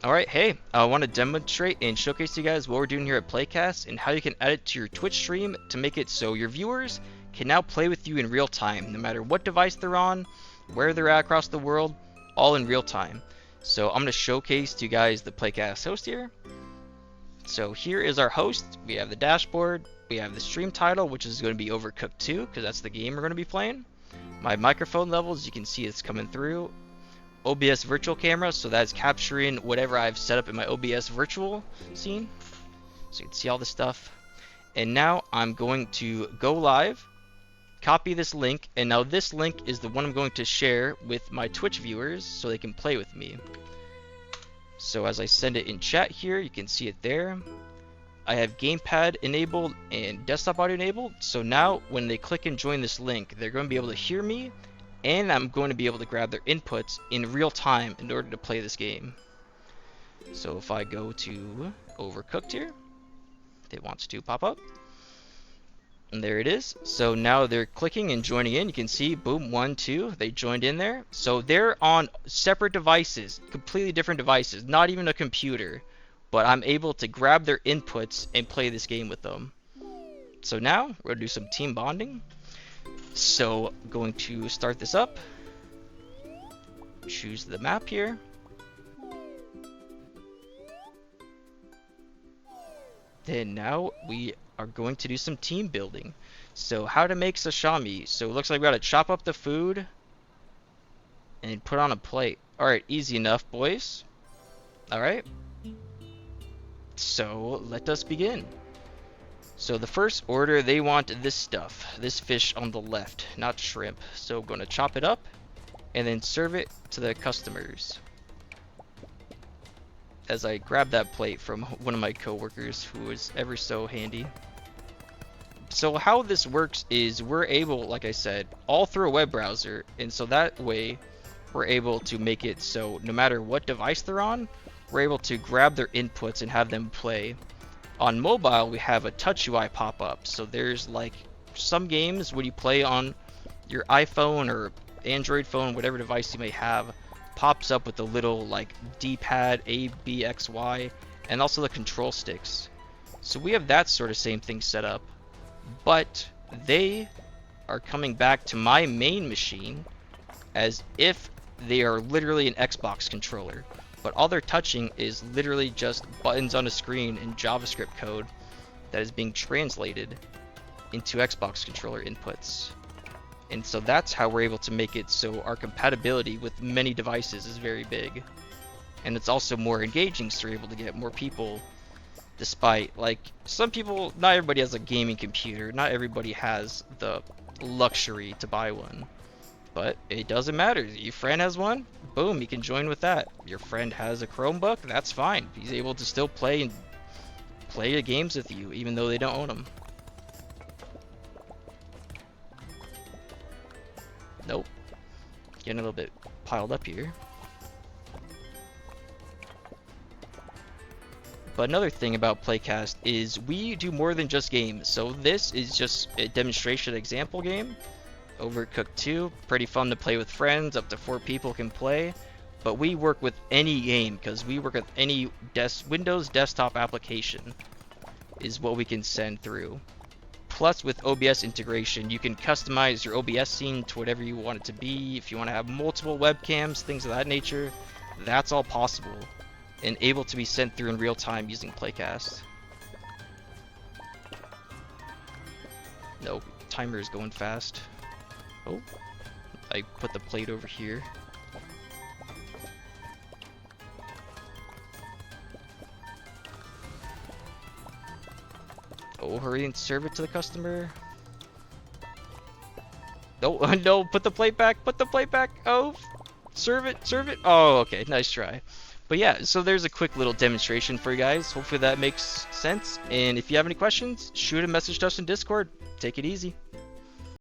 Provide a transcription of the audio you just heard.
Alright, hey, I want to demonstrate and showcase to you guys what we're doing here at Playcast and how you can add it to your Twitch stream to make it so your viewers can now play with you in real time, no matter what device they're on, where they're at across the world, all in real time. So I'm going to showcase to you guys the Playcast host here. So here is our host. We have the dashboard, we have the stream title, which is going to be Overcooked 2, because that's the game we're going to be playing. My microphone levels, you can see it's coming through. OBS virtual camera, so that's capturing whatever I've set up in my OBS virtual scene. So you can see all this stuff. And now I'm going to go live, copy this link, and now this link is the one I'm going to share with my Twitch viewers so they can play with me. So as I send it in chat here, you can see it there. I have gamepad enabled and desktop audio enabled, so now when they click and join this link, they're going to be able to hear me, and I'm going to be able to grab their inputs in real time in order to play this game. So if I go to Overcooked here, it wants to pop up. And there it is. So now they're clicking and joining in. You can see, boom, 1, 2, they joined in there. So they're on separate devices, completely different devices, not even a computer. But I'm able to grab their inputs and play this game with them. So now we're going to do some team bonding. So going to start this up, choose the map here, then now we are going to do some team building. So how to make sashimi. So it looks like we got to chop up the food and put on a plate. Alright, easy enough, boys. Alright, so let us begin. So the first order, they want this stuff, this fish on the left, not shrimp. So I'm going to chop it up and then serve it to the customers. As I grab that plate from one of my coworkers who was ever so handy. So how this works is we're able, like I said, all through a web browser, and so that way we're able to make it so no matter what device they're on, we're able to grab their inputs and have them play. On mobile, we have a touch UI pop up. So there's like some games when you play on your iPhone or Android phone, whatever device you may have, pops up with a little like D-pad, A, B, X, Y, and also the control sticks. So we have that sort of same thing set up, but they are coming back to my main machine as if they are literally an Xbox controller. But all they're touching is literally just buttons on a screen in JavaScript code that is being translated into Xbox controller inputs. And so that's how we're able to make it so our compatibility with many devices is very big. And it's also more engaging, so we're able to get more people, despite, like, some people, not everybody has a gaming computer, not everybody has the luxury to buy one. But it doesn't matter. Your friend has one, boom, you can join with that. Your friend has a Chromebook, that's fine. He's able to still play the games with you, even though they don't own them. Nope. Getting a little bit piled up here. But another thing about Playcast is we do more than just games. So this is just a demonstration example game. Overcooked 2, pretty fun to play with friends, up to 4 people can play. But we work with any game, because we work with any Windows desktop application is what we can send through. Plus with OBS integration, you can customize your OBS scene to whatever you want it to be. If you want to have multiple webcams, things of that nature, that's all possible and able to be sent through in real time using Playcast. Nope, timer is going fast. Oh, I put the plate over here. Oh, hurry and serve it to the customer. No, no, put the plate back, put the plate back. Oh, serve it, serve it. Oh, okay, nice try. But yeah, so there's a quick little demonstration for you guys. Hopefully that makes sense. And if you have any questions, shoot a message to us in Discord. Take it easy.